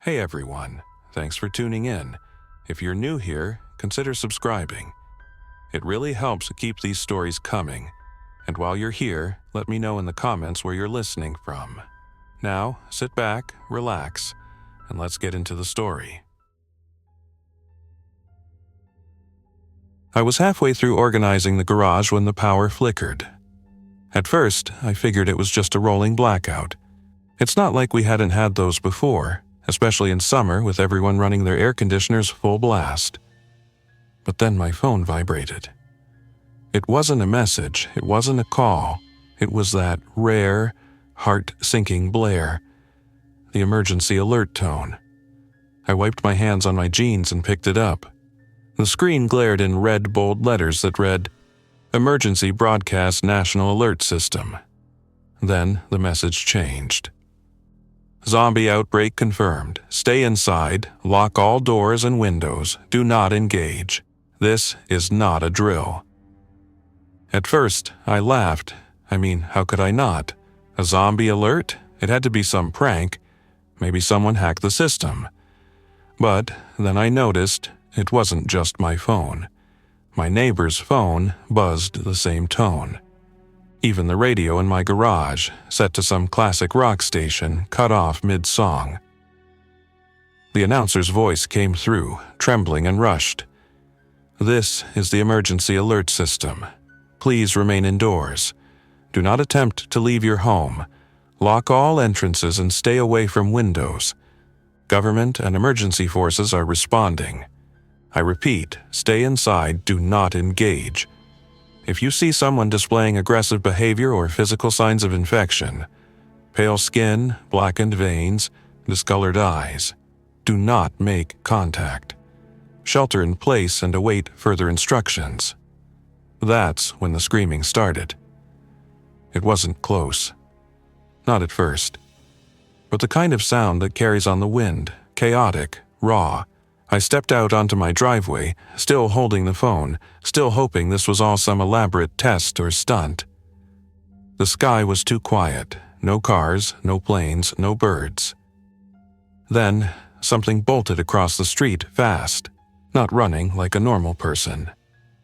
Hey everyone, thanks for tuning in. If you're new here, consider subscribing. It really helps keep these stories coming. And while you're here, let me know in the comments where you're listening from. Now, sit back, relax, and let's get into the story. I was halfway through organizing the garage when the power flickered. At first, I figured it was just a rolling blackout. It's not like we hadn't had those before, especially in summer with everyone running their air conditioners full blast. But then my phone vibrated. It wasn't a message, it wasn't a call. It was that rare, heart-sinking blare, the emergency alert tone. I wiped my hands on my jeans and picked it up. The screen glared in red, bold letters that read, "Emergency Broadcast National Alert System." Then the message changed. Zombie outbreak confirmed. Stay inside, lock all doors and windows, do not engage. This is not a drill. At first, I laughed. How could I not? A zombie alert? It had to be some prank. Maybe someone hacked the system. But then I noticed it wasn't just my phone. My neighbor's phone buzzed the same tone. Even the radio in my garage, set to some classic rock station, cut off mid-song. The announcer's voice came through, trembling and rushed. "This is the emergency alert system. Please remain indoors. Do not attempt to leave your home. Lock all entrances and stay away from windows. Government and emergency forces are responding. I repeat, stay inside, do not engage. If you see someone displaying aggressive behavior or physical signs of infection, pale skin, blackened veins, discolored eyes, do not make contact. Shelter in place and await further instructions." That's when the screaming started. It wasn't close. Not at first. But the kind of sound that carries on the wind, chaotic, raw. I stepped out onto my driveway, still holding the phone, still hoping this was all some elaborate test or stunt. The sky was too quiet. No cars, no planes, no birds. Then, something bolted across the street fast, not running like a normal person.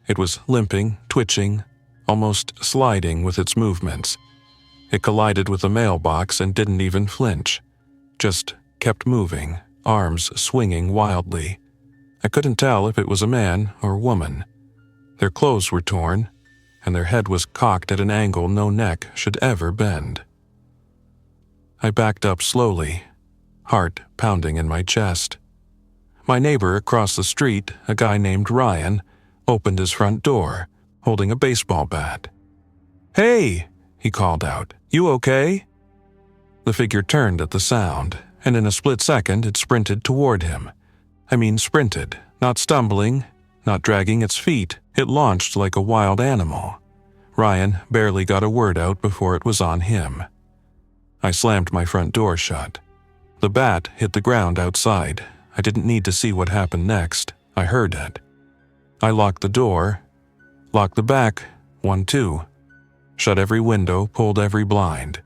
It was limping, twitching, almost sliding with its movements. It collided with a mailbox and didn't even flinch. Just kept moving, arms swinging wildly. I couldn't tell if it was a man or woman. Their clothes were torn, and their head was cocked at an angle no neck should ever bend. I backed up slowly, heart pounding in my chest. My neighbor across the street, a guy named Ryan, opened his front door, holding a baseball bat. "Hey!" he called out. "You okay?" The figure turned at the sound, and in a split second it sprinted toward him. Sprinted, not stumbling, not dragging its feet. It launched like a wild animal. Ryan barely got a word out before it was on him. I slammed my front door shut. The bat hit the ground outside. I didn't need to see what happened next. I heard it. I locked the door, locked the back, one too, shut every window, pulled every blind.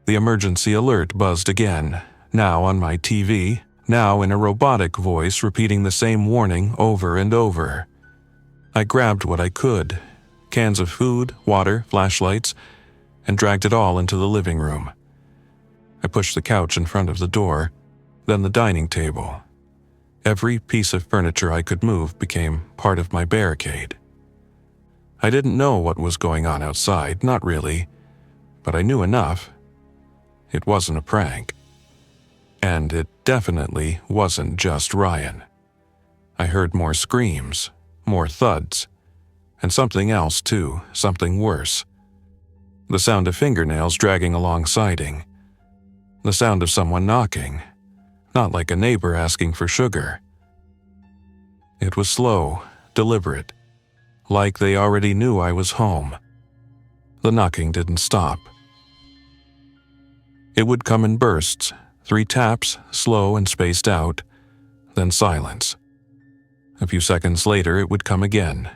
The emergency alert buzzed again, now on my TV, now in a robotic voice repeating the same warning over and over. I grabbed what I could, cans of food, water, flashlights, and dragged it all into the living room. I pushed the couch in front of the door, then the dining table. Every piece of furniture I could move became part of my barricade. I didn't know what was going on outside, not really, but I knew enough. It wasn't a prank. And it definitely wasn't just Ryan. I heard more screams, more thuds, and something else too, something worse. The sound of fingernails dragging along siding. The sound of someone knocking, not like a neighbor asking for sugar. It was slow, deliberate, like they already knew I was home. The knocking didn't stop. It would come in bursts, 3 taps, slow and spaced out, then silence. A few seconds later it would come again,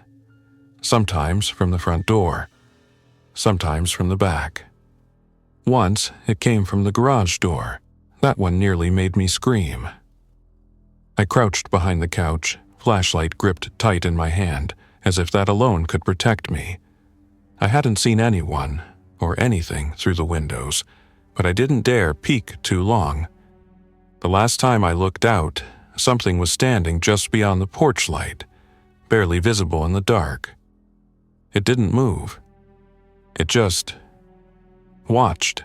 sometimes from the front door, sometimes from the back. Once it came from the garage door, That one nearly made me scream. I crouched behind the couch, flashlight gripped tight in my hand, as if that alone could protect me. I hadn't seen anyone, or anything, through the windows, but I didn't dare peek too long. The last time I looked out, something was standing just beyond the porch light, barely visible in the dark. It didn't move. It just watched.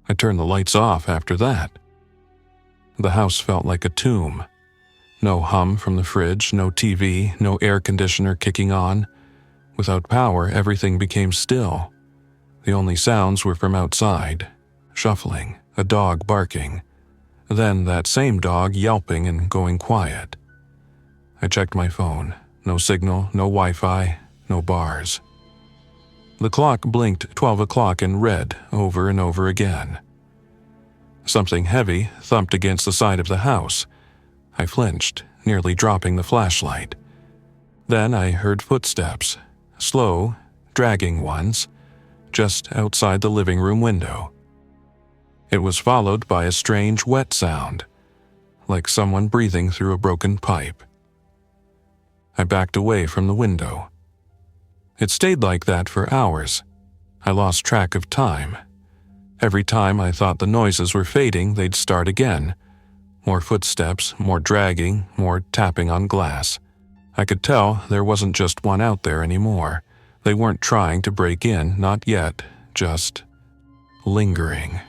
I turned the lights off after that. The house felt like a tomb. No hum from the fridge, no TV, no air conditioner kicking on. Without power, everything became still. The only sounds were from outside, shuffling, a dog barking, then that same dog yelping and going quiet. I checked my phone. No signal, no Wi-Fi, no bars. The clock blinked 12 o'clock in red over and over again. Something heavy thumped against the side of the house. I flinched, nearly dropping the flashlight. Then I heard footsteps, slow, dragging ones, just outside the living room window. It was followed by a strange wet sound, like someone breathing through a broken pipe. I backed away from the window. It stayed like that for hours. I lost track of time. Every time I thought the noises were fading, they'd start again. More footsteps, more dragging, more tapping on glass. I could tell there wasn't just one out there anymore. They weren't trying to break in, not yet, just lingering.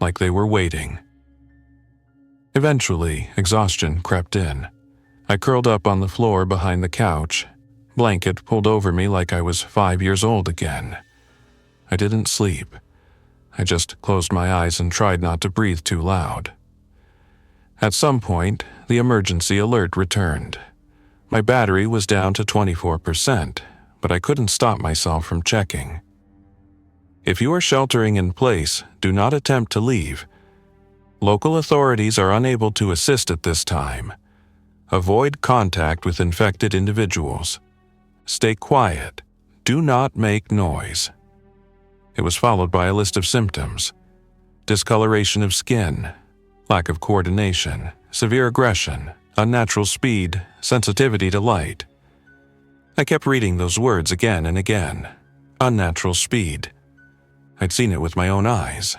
Like they were waiting. Eventually, exhaustion crept in. I curled up on the floor behind the couch. Blanket pulled over me like I was 5 years old again. I didn't sleep. I just closed my eyes and tried not to breathe too loud. At some point, the emergency alert returned. My battery was down to 24%, but I couldn't stop myself from checking. If you are sheltering in place, do not attempt to leave. Local authorities are unable to assist at this time. Avoid contact with infected individuals. Stay quiet. Do not make noise. It was followed by a list of symptoms: discoloration of skin, lack of coordination, severe aggression, unnatural speed, sensitivity to light. I kept reading those words again and again. Unnatural speed. I'd seen it with my own eyes.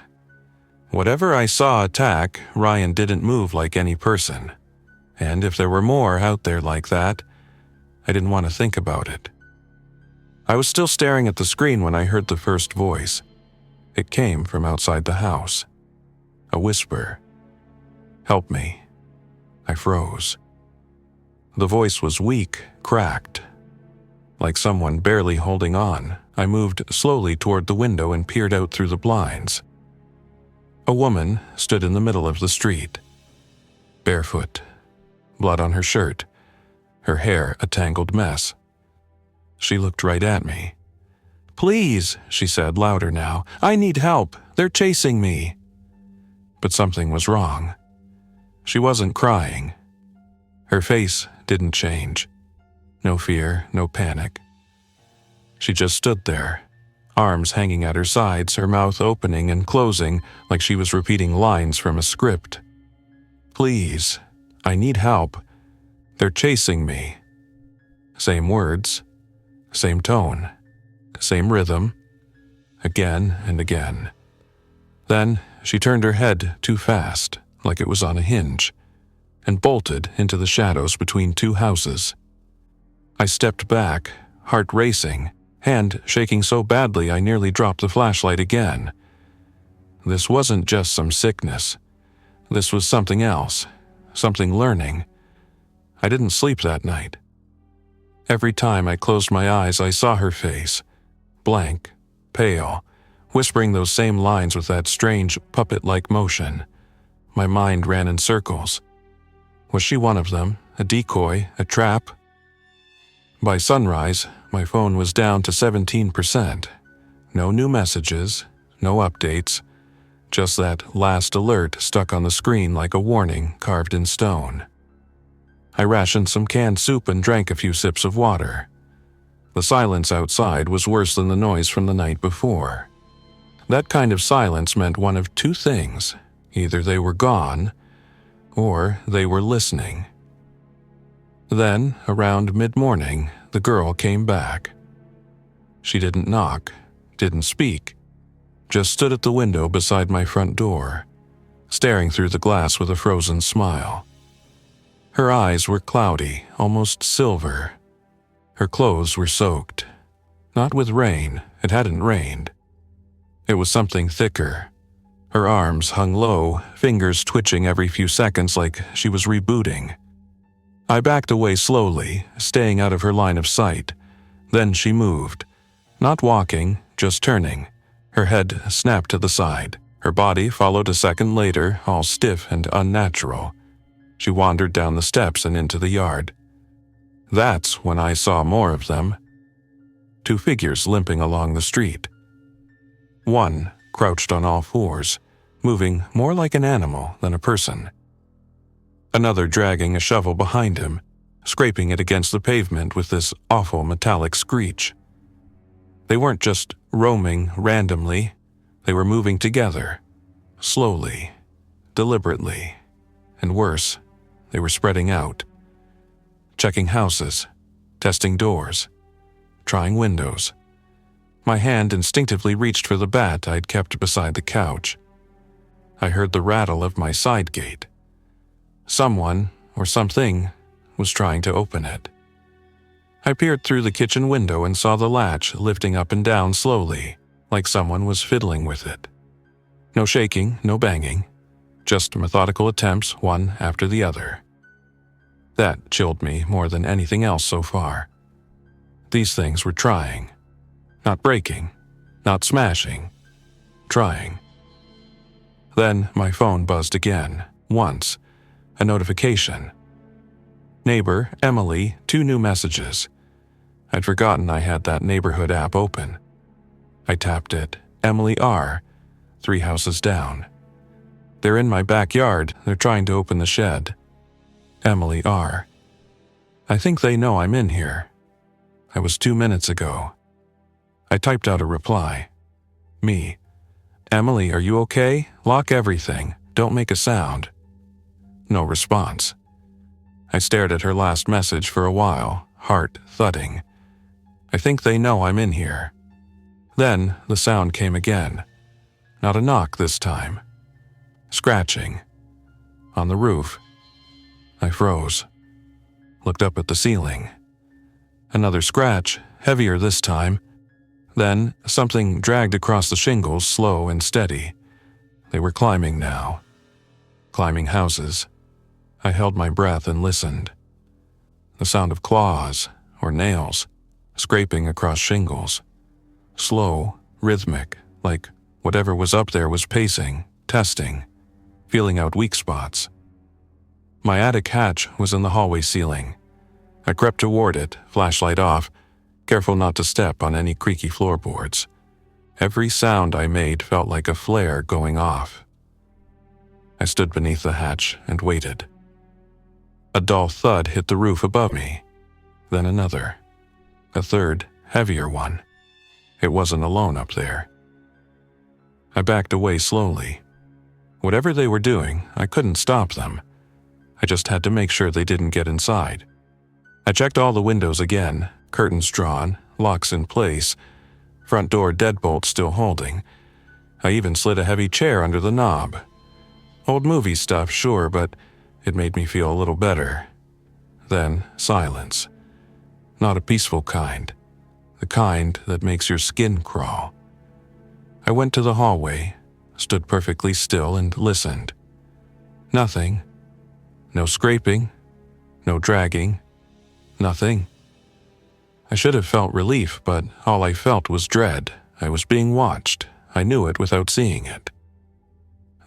Whatever I saw attack, Ryan didn't move like any person. And if there were more out there like that, I didn't want to think about it. I was still staring at the screen when I heard the first voice. It came from outside the house. A whisper. "Help me." I froze. The voice was weak, cracked. Like someone barely holding on, I moved slowly toward the window and peered out through the blinds. A woman stood in the middle of the street. Barefoot. Blood on her shirt. Her hair a tangled mess. She looked right at me. "Please," she said, louder now. "I need help. They're chasing me." But something was wrong. She wasn't crying. Her face didn't change. No fear, no panic. She just stood there, arms hanging at her sides, her mouth opening and closing like she was repeating lines from a script. "Please, I need help. They're chasing me." Same words, same tone, same rhythm, again and again. Then she turned her head too fast, like it was on a hinge, and bolted into the shadows between two houses. I stepped back, heart racing, hand shaking so badly I nearly dropped the flashlight again. This wasn't just some sickness. This was something else, something learning. I didn't sleep that night. Every time I closed my eyes, I saw her face, blank, pale, whispering those same lines with that strange puppet-like motion. My mind ran in circles. Was she one of them, a decoy, a trap? By sunrise, my phone was down to 17%. No new messages, no updates, just that last alert stuck on the screen like a warning carved in stone. I rationed some canned soup and drank a few sips of water. The silence outside was worse than the noise from the night before. That kind of silence meant one of two things. Either they were gone, or they were listening. Then, around mid-morning, the girl came back. She didn't knock, didn't speak, just stood at the window beside my front door, staring through the glass with a frozen smile. Her eyes were cloudy, almost silver. Her clothes were soaked. Not with rain, it hadn't rained. It was something thicker. Her arms hung low, fingers twitching every few seconds like she was rebooting. I backed away slowly, staying out of her line of sight. Then she moved. Not walking, just turning. Her head snapped to the side. Her body followed a second later, all stiff and unnatural. She wandered down the steps and into the yard. That's when I saw more of them. 2 figures limping along the street. One crouched on all fours, moving more like an animal than a person. Another dragging a shovel behind him, scraping it against the pavement with this awful metallic screech. They weren't just roaming randomly, they were moving together, slowly, deliberately, and worse, they were spreading out, checking houses, testing doors, trying windows. My hand instinctively reached for the bat I'd kept beside the couch. I heard the rattle of my side gate. Someone, or something, was trying to open it. I peered through the kitchen window and saw the latch lifting up and down slowly, like someone was fiddling with it. No shaking, no banging, just methodical attempts one after the other. That chilled me more than anything else so far. These things were trying. Not breaking, not smashing, trying. Then my phone buzzed again, once, a notification. Neighbor, Emily, 2 new messages. I'd forgotten I had that neighborhood app open. I tapped it. Emily R., 3 houses down. They're in my backyard, they're trying to open the shed. Emily R. I think they know I'm in here. I was 2 minutes ago. I typed out a reply. Me. Emily, are you okay? Lock everything. Don't make a sound. No response. I stared at her last message for a while, heart thudding. I think they know I'm in here. Then the sound came again. Not a knock this time. Scratching. On the roof. I froze. Looked up at the ceiling. Another scratch, heavier this time. Then something dragged across the shingles, slow and steady. They were climbing now. Climbing houses. I held my breath and listened. The sound of claws, or nails, scraping across shingles. Slow, rhythmic, like whatever was up there was pacing, testing, feeling out weak spots. My attic hatch was in the hallway ceiling. I crept toward it, flashlight off, careful not to step on any creaky floorboards. Every sound I made felt like a flare going off. I stood beneath the hatch and waited. A dull thud hit the roof above me, then another. A third, heavier one. It wasn't alone up there. I backed away slowly. Whatever they were doing, I couldn't stop them. I just had to make sure they didn't get inside. I checked all the windows again, curtains drawn, locks in place, front door deadbolt still holding. I even slid a heavy chair under the knob. Old movie stuff, sure, but it made me feel a little better. Then silence. Not a peaceful kind. The kind that makes your skin crawl. I went to the hallway, stood perfectly still and listened. Nothing. No scraping. No dragging. Nothing. I should have felt relief, but all I felt was dread. I was being watched. I knew it without seeing it.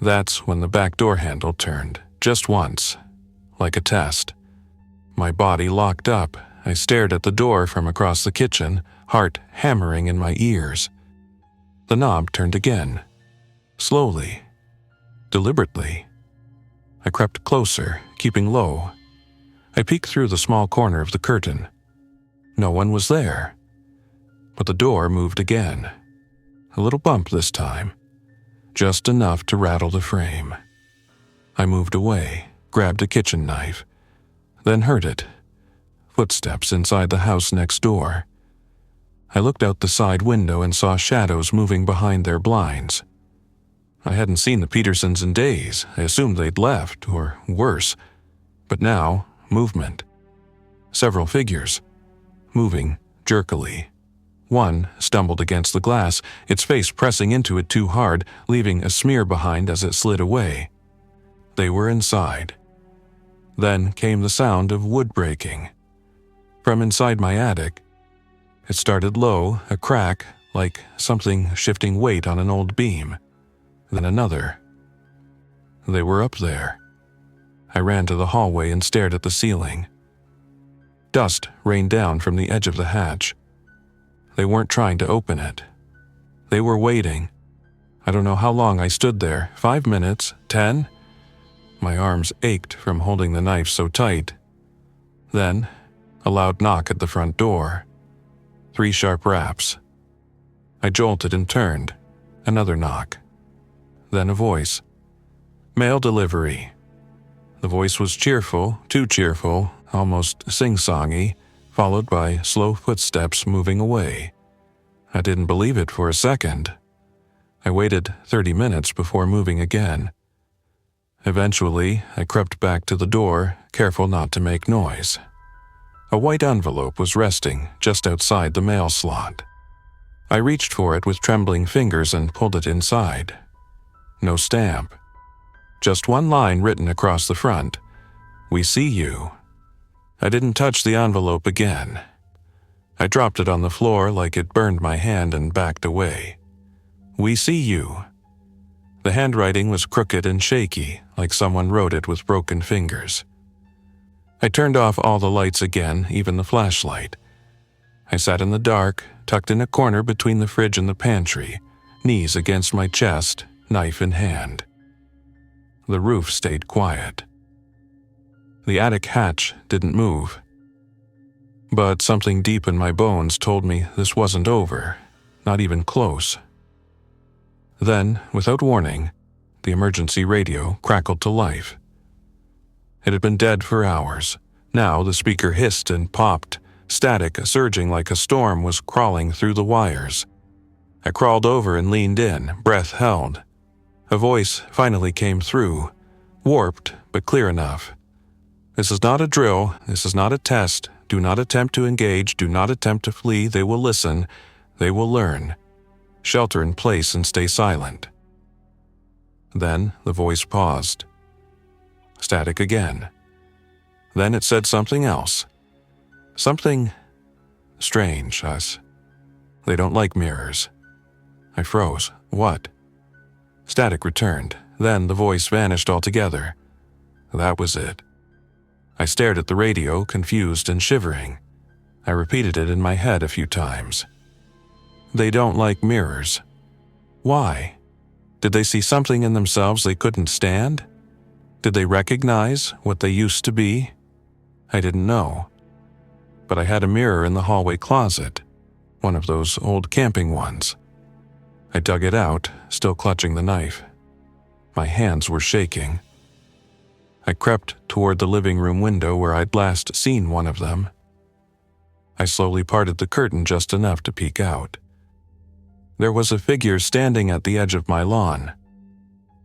That's when the back door handle turned, just once, like a test. My body locked up. I stared at the door from across the kitchen, heart hammering in my ears. The knob turned again. Slowly. Deliberately. I crept closer, keeping low. I peeked through the small corner of the curtain. No one was there. But the door moved again. A little bump this time. Just enough to rattle the frame. I moved away, grabbed a kitchen knife, then heard it. Footsteps inside the house next door. I looked out the side window and saw shadows moving behind their blinds. I hadn't seen the Petersons in days. I assumed they'd left, or worse. But now, movement. Several figures, moving jerkily. One stumbled against the glass, its face pressing into it too hard, leaving a smear behind as it slid away. They were inside. Then came the sound of wood breaking. From inside my attic. It started low, a crack, like something shifting weight on an old beam. Then another. They were up there. I ran to the hallway and stared at the ceiling. Dust rained down from the edge of the hatch. They weren't trying to open it. They were waiting. I don't know how long I stood there, 5 minutes, 10? My arms ached from holding the knife so tight. Then, a loud knock at the front door. 3 sharp raps. I jolted and turned. Another knock. Then a voice. Mail delivery. The voice was cheerful, too cheerful, almost sing-songy, followed by slow footsteps moving away. I didn't believe it for a second. I waited 30 minutes before moving again. Eventually, I crept back to the door, careful not to make noise. A white envelope was resting just outside the mail slot. I reached for it with trembling fingers and pulled it inside. No stamp. Just one line written across the front. We see you. I didn't touch the envelope again. I dropped it on the floor like it burned my hand and backed away. We see you. The handwriting was crooked and shaky, like someone wrote it with broken fingers. I turned off all the lights again, even the flashlight. I sat in the dark, tucked in a corner between the fridge and the pantry, knees against my chest, knife in hand. The roof stayed quiet. The attic hatch didn't move. But something deep in my bones told me this wasn't over, not even close. Then, without warning, the emergency radio crackled to life. It had been dead for hours. Now the speaker hissed and popped. Static, surging like a storm, was crawling through the wires. I crawled over and leaned in, breath held. A voice finally came through, warped but clear enough. This is not a drill. This is not a test. Do not attempt to engage. Do not attempt to flee. They will listen. They will learn. Shelter in place and stay silent. Then the voice paused. Static again. Then it said something else. Something strange, us. They don't like mirrors. I froze. What? Static returned. Then the voice vanished altogether. That was it. I stared at the radio, confused and shivering. I repeated it in my head a few times. They don't like mirrors. Why? Did they see something in themselves they couldn't stand? Did they recognize what they used to be? I didn't know. But I had a mirror in the hallway closet, one of those old camping ones. I dug it out, still clutching the knife. My hands were shaking. I crept toward the living room window where I'd last seen one of them. I slowly parted the curtain just enough to peek out. There was a figure standing at the edge of my lawn.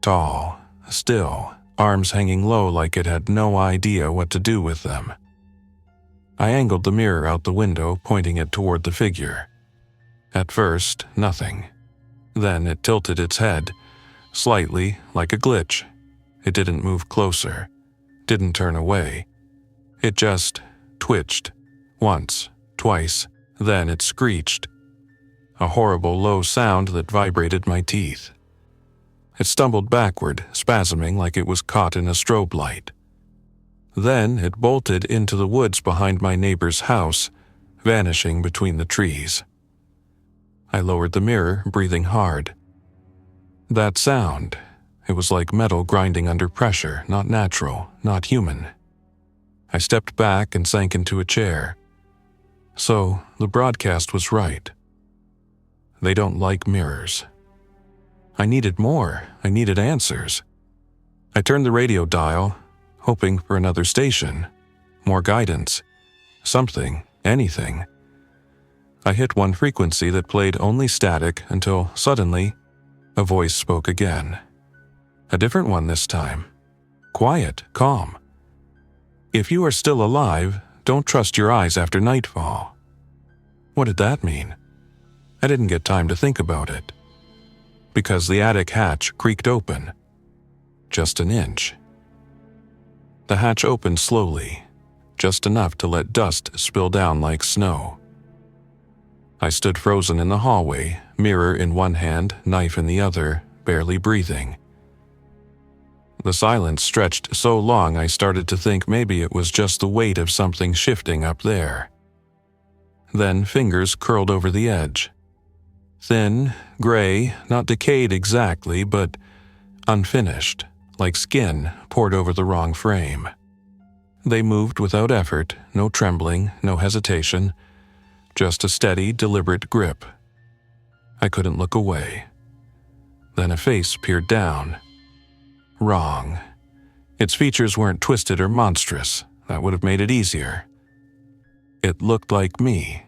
Tall, still, arms hanging low like it had no idea what to do with them. I angled the mirror out the window, pointing it toward the figure. At first, nothing. Then it tilted its head, slightly, like a glitch. It didn't move closer, didn't turn away. It just twitched, once, twice, then it screeched. A horrible low sound that vibrated my teeth. It stumbled backward, spasming like it was caught in a strobe light. Then it bolted into the woods behind my neighbor's house, vanishing between the trees. I lowered the mirror, breathing hard. That sound, it was like metal grinding under pressure, not natural, not human. I stepped back and sank into a chair. So, the broadcast was right. They don't like mirrors. I needed more. I needed answers. I turned the radio dial, hoping for another station, more guidance, something, anything. I hit one frequency that played only static until suddenly a voice spoke again. A different one this time. Quiet, calm. If you are still alive, don't trust your eyes after nightfall. What did that mean? I didn't get time to think about it. Because the attic hatch creaked open. Just an inch. The hatch opened slowly, just enough to let dust spill down like snow. I stood frozen in the hallway, mirror in one hand, knife in the other, barely breathing. The silence stretched so long I started to think maybe it was just the weight of something shifting up there. Then fingers curled over the edge. Thin, gray, not decayed exactly, but unfinished, like skin poured over the wrong frame. They moved without effort, no trembling, no hesitation, just a steady, deliberate grip. I couldn't look away. Then a face peered down. Wrong. Its features weren't twisted or monstrous. That would have made it easier. It looked like me.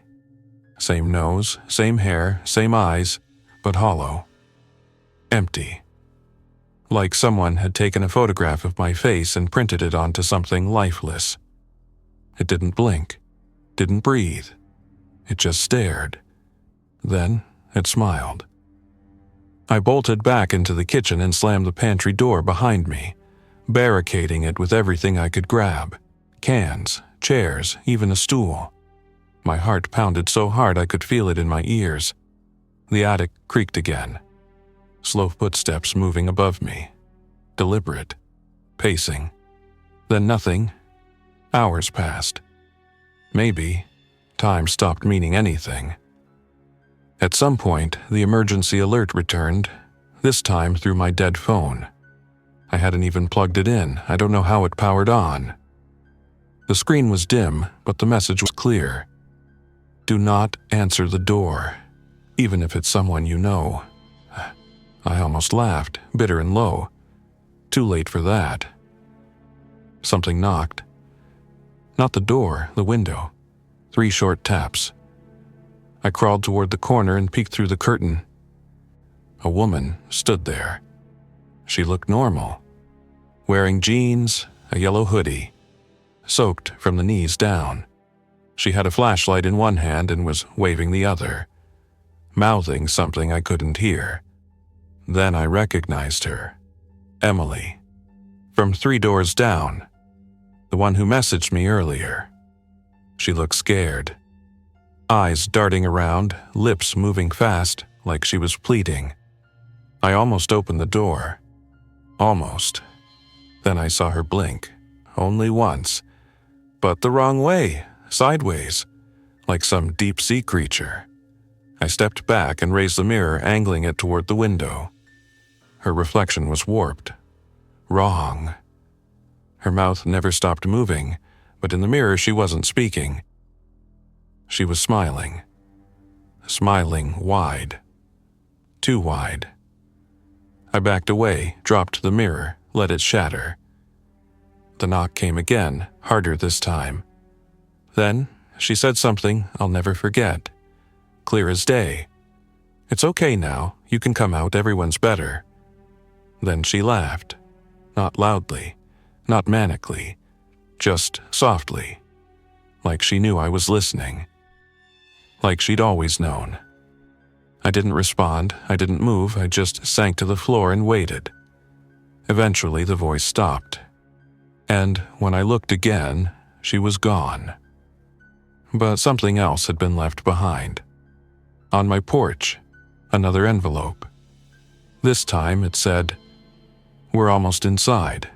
Same nose, same hair, same eyes, but hollow. Empty. Like someone had taken a photograph of my face and printed it onto something lifeless. It didn't blink, didn't breathe. It just stared. Then it smiled. I bolted back into the kitchen and slammed the pantry door behind me, barricading it with everything I could grab. Cans, chairs, even a stool. My heart pounded so hard I could feel it in my ears. The attic creaked again. Slow footsteps moving above me. Deliberate. Pacing. Then nothing. Hours passed. Maybe time stopped meaning anything. At some point, the emergency alert returned, this time through my dead phone. I hadn't even plugged it in. I don't know how it powered on. The screen was dim, but the message was clear. Do not answer the door, even if it's someone you know. I almost laughed, bitter and low. Too late for that. Something knocked. Not the door, the window. 3 short taps. I crawled toward the corner and peeked through the curtain. A woman stood there. She looked normal. Wearing jeans, a yellow hoodie. Soaked from the knees down. She had a flashlight in one hand and was waving the other. Mouthing something I couldn't hear. Then I recognized her. Emily. From 3 doors down. The one who messaged me earlier. She looked scared. Eyes darting around, lips moving fast, like she was pleading. I almost opened the door. Almost. Then I saw her blink. Only once. But the wrong way, sideways, like some deep-sea creature. I stepped back and raised the mirror, angling it toward the window. Her reflection was warped. Wrong. Her mouth never stopped moving, but in the mirror she wasn't speaking. She was smiling. Smiling wide. Too wide. I backed away, dropped the mirror, let it shatter. The knock came again, harder this time. Then she said something I'll never forget. Clear as day. It's okay now, you can come out, everyone's better. Then she laughed. Not loudly, not manically, just softly. Like she knew I was listening. Like she'd always known. I didn't respond, I didn't move, I just sank to the floor and waited. Eventually the voice stopped. And when I looked again, she was gone. But something else had been left behind. On my porch, another envelope. This time it said, "We're almost inside."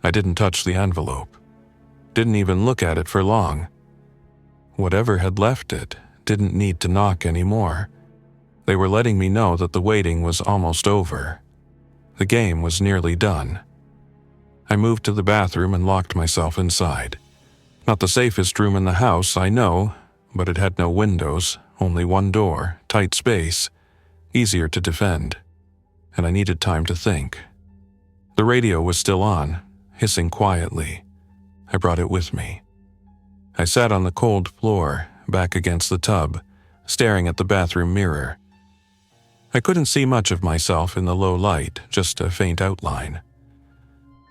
I didn't touch the envelope. Didn't even look at it for long. Whatever had left it didn't need to knock anymore. They were letting me know that the waiting was almost over. The game was nearly done. I moved to the bathroom and locked myself inside. Not the safest room in the house, I know, but it had no windows, only one door, tight space, easier to defend. And I needed time to think. The radio was still on, hissing quietly. I brought it with me. I sat on the cold floor, back against the tub, staring at the bathroom mirror. I couldn't see much of myself in the low light, just a faint outline.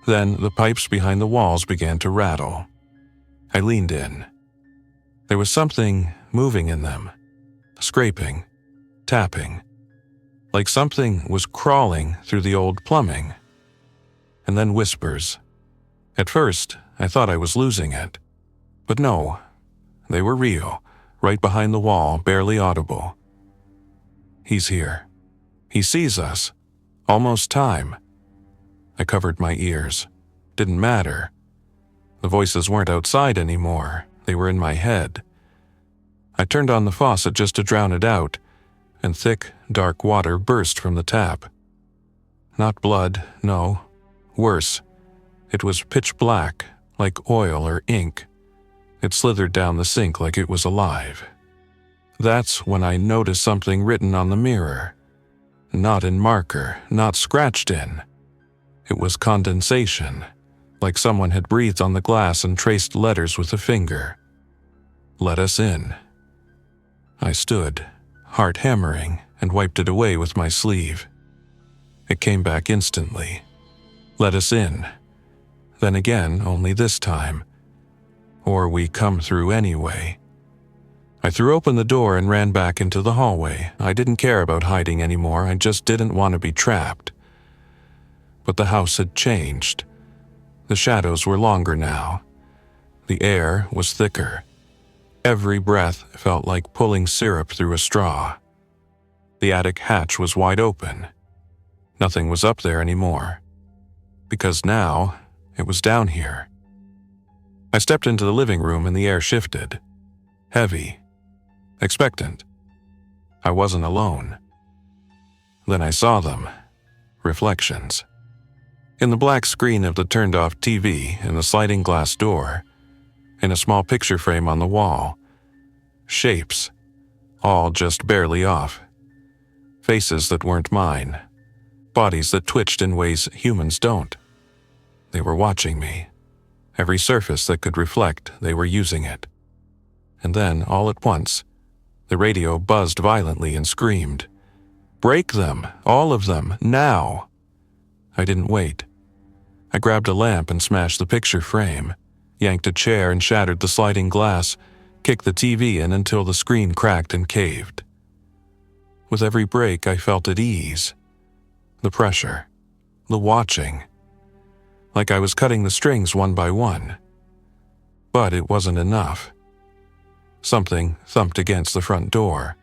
Then the pipes behind the walls began to rattle. I leaned in. There was something moving in them, scraping, tapping, like something was crawling through the old plumbing. And then whispers. At first, I thought I was losing it. But no, they were real, right behind the wall, barely audible. He's here. He sees us. Almost time. I covered my ears. Didn't matter. The voices weren't outside anymore. They were in my head. I turned on the faucet just to drown it out, and thick, dark water burst from the tap. Not blood, no. Worse. It was pitch black, like oil or ink. It slithered down the sink like it was alive. That's when I noticed something written on the mirror. Not in marker, not scratched in. It was condensation, like someone had breathed on the glass and traced letters with a finger. Let us in. I stood, heart hammering, and wiped it away with my sleeve. It came back instantly. Let us in. Then again, only this time. Or we come through anyway. I threw open the door and ran back into the hallway. I didn't care about hiding anymore, I just didn't want to be trapped. But the house had changed. The shadows were longer now. The air was thicker. Every breath felt like pulling syrup through a straw. The attic hatch was wide open. Nothing was up there anymore. Because now, it was down here. I stepped into the living room and the air shifted. Heavy. Expectant. I wasn't alone. Then I saw them. Reflections. In the black screen of the turned-off TV, in the sliding glass door, in a small picture frame on the wall. Shapes. All just barely off. Faces that weren't mine. Bodies that twitched in ways humans don't. They were watching me. Every surface that could reflect, they were using it. And then, all at once, the radio buzzed violently and screamed, "Break them, all of them, now!" I didn't wait. I grabbed a lamp and smashed the picture frame, yanked a chair and shattered the sliding glass, kicked the TV in until the screen cracked and caved. With every break, I felt at ease. The pressure, the watching, like I was cutting the strings one by one. But it wasn't enough. Something thumped against the front door.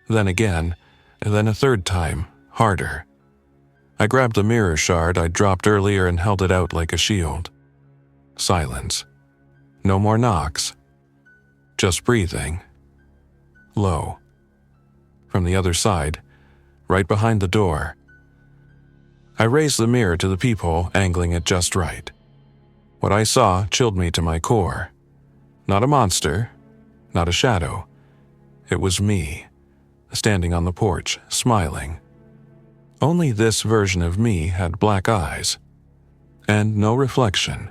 Then again, and then a third time, harder. I grabbed the mirror shard I'd dropped earlier and held it out like a shield. Silence. No more knocks. Just breathing. Low. From the other side, right behind the door. I raised the mirror to the peephole, angling it just right. What I saw chilled me to my core. Not a monster, not a shadow. It was me, standing on the porch, smiling. Only this version of me had black eyes. And no reflection.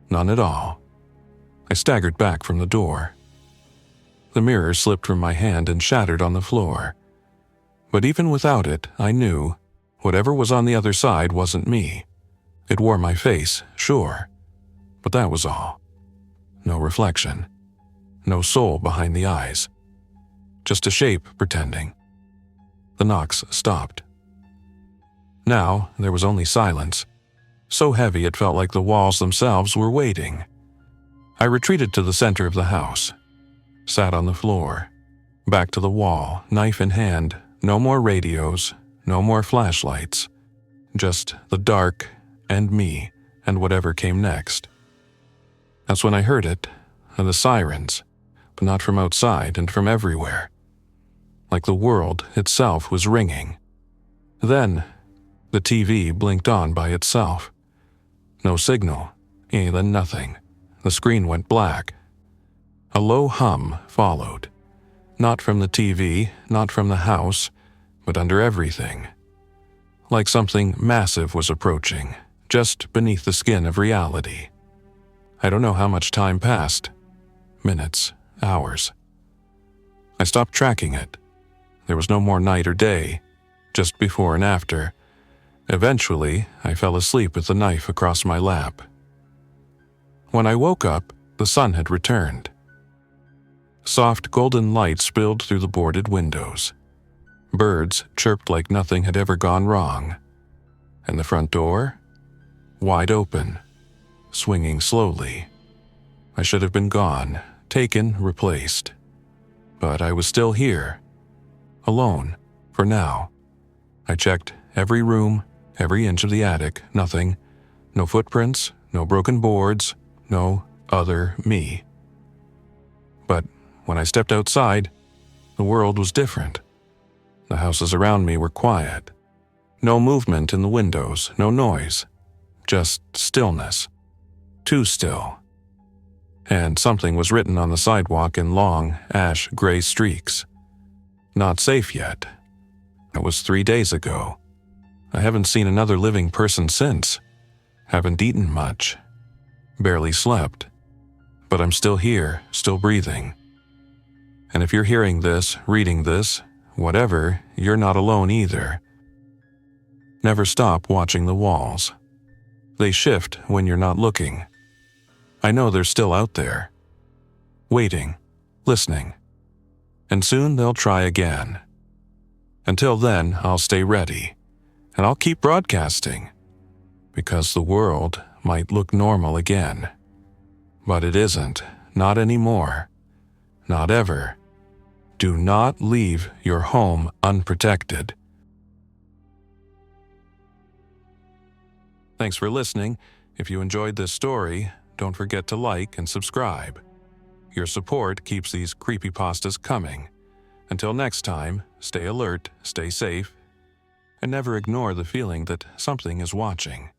None at all. I staggered back from the door. The mirror slipped from my hand and shattered on the floor. But even without it, I knew whatever was on the other side wasn't me. It wore my face, sure. But that was all. No reflection. No soul behind the eyes. Just a shape pretending. The knocks stopped. Now there was only silence. So heavy it felt like the walls themselves were waiting. I retreated to the center of the house. Sat on the floor. Back to the wall, knife in hand. No more radios. No more flashlights. Just the dark and me and whatever came next. That's when I heard it, the sirens, but not from outside and from everywhere. Like the world itself was ringing. Then, the TV blinked on by itself. No signal, then nothing. The screen went black. A low hum followed. Not from the TV, not from the house, but under everything. Like something massive was approaching, just beneath the skin of reality. I don't know how much time passed. Minutes, hours. I stopped tracking it. There was no more night or day, just before and after. Eventually, I fell asleep with the knife across my lap. When I woke up, the sun had returned. Soft golden light spilled through the boarded windows. Birds chirped like nothing had ever gone wrong. And the front door? Wide open, swinging slowly. I should have been gone, taken, replaced. But I was still here. Alone, for now. I checked every room, every inch of the attic, nothing. No footprints, no broken boards, no other me. But when I stepped outside, the world was different. The houses around me were quiet. No movement in the windows, no noise. Just stillness. Too still. And something was written on the sidewalk in long, ash-gray streaks. Not safe yet. It was 3 days ago. I haven't seen another living person since. Haven't eaten much. Barely slept. But I'm still here, still breathing. And if you're hearing this, reading this, whatever, you're not alone either. Never stop watching the walls. They shift when you're not looking. I know they're still out there. Waiting, listening. And soon they'll try again. Until then, I'll stay ready. And I'll keep broadcasting. Because the world might look normal again. But it isn't. Not anymore. Not ever. Do not leave your home unprotected. Thanks for listening. If you enjoyed this story, don't forget to like and subscribe. Your support keeps these creepypastas coming. Until next time, stay alert, stay safe, and never ignore the feeling that something is watching.